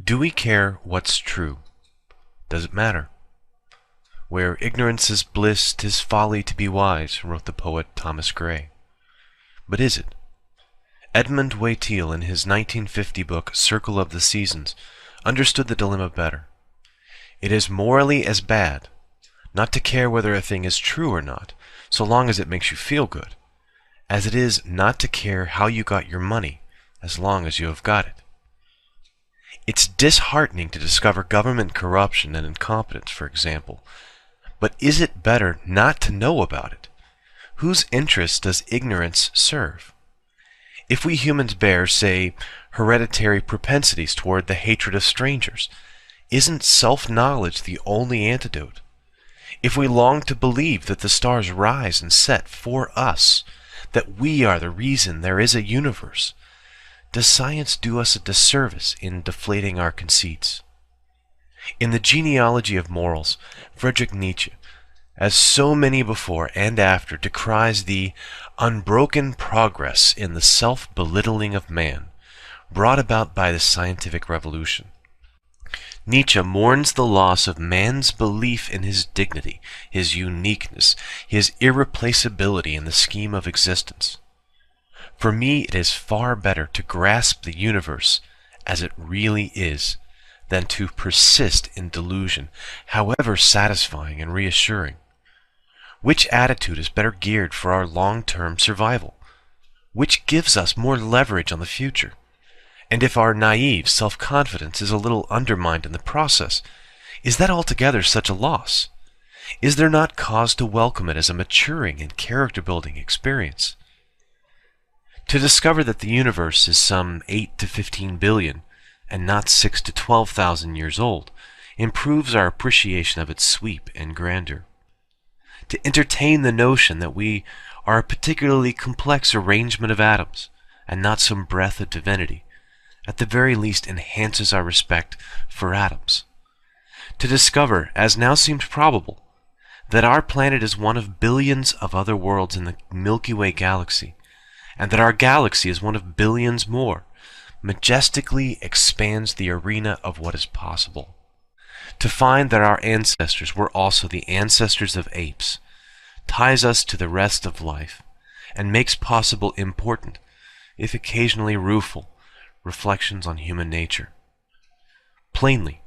Do we care what's true? Does it matter? Where ignorance is bliss, 'tis folly to be wise, wrote the poet Thomas Gray. But is it? Edmund Waiteel, in his 1950 book Circle of the Seasons, understood the dilemma better. It is morally as bad not to care whether a thing is true or not, so long as it makes you feel good, as it is not to care how you got your money, as long as you have got it. It's disheartening to discover government corruption and incompetence, for example, but is it better not to know about it? Whose interests does ignorance serve? If we humans bear, say, hereditary propensities toward the hatred of strangers, isn't self-knowledge the only antidote? If we long to believe that the stars rise and set for us, that we are the reason there is a universe, does science do us a disservice in deflating our conceits? In the Genealogy of Morals, Friedrich Nietzsche, as so many before and after, decries the unbroken progress in the self-belittling of man brought about by the scientific revolution. Nietzsche mourns the loss of man's belief in his dignity, his uniqueness, his irreplaceability in the scheme of existence. For me, it is far better to grasp the universe as it really is than to persist in delusion, however satisfying and reassuring. Which attitude is better geared for our long-term survival? Which gives us more leverage on the future? And if our naive self-confidence is a little undermined in the process, is that altogether such a loss? Is there not cause to welcome it as a maturing and character-building experience? To discover that the universe is some 8 to 15 billion, and not 6 to 12,000 years old, improves our appreciation of its sweep and grandeur. To entertain the notion that we are a particularly complex arrangement of atoms, and not some breath of divinity, at the very least enhances our respect for atoms. To discover, as now seems probable, that our planet is one of billions of other worlds in the Milky Way galaxy, and that our galaxy is one of billions more, majestically expands the arena of what is possible. To find that our ancestors were also the ancestors of apes ties us to the rest of life, and makes possible important, if occasionally rueful, reflections on human nature. Plainly,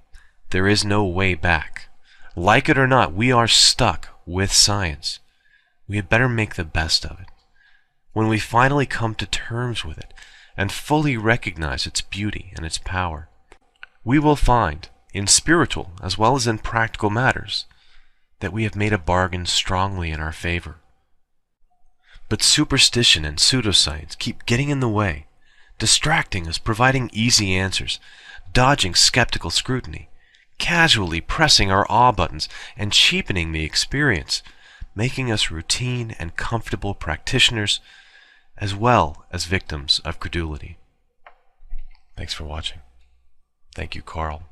there is no way back. Like it or not, we are stuck with science. We had better make the best of it. When we finally come to terms with it and fully recognize its beauty and its power, we will find, in spiritual as well as in practical matters, that we have made a bargain strongly in our favor. But superstition and pseudoscience keep getting in the way, distracting us, providing easy answers, dodging skeptical scrutiny, casually pressing our awe buttons, and cheapening the experience, making us routine and comfortable practitioners as well as victims of credulity. Thanks for watching. Thank you, Carl.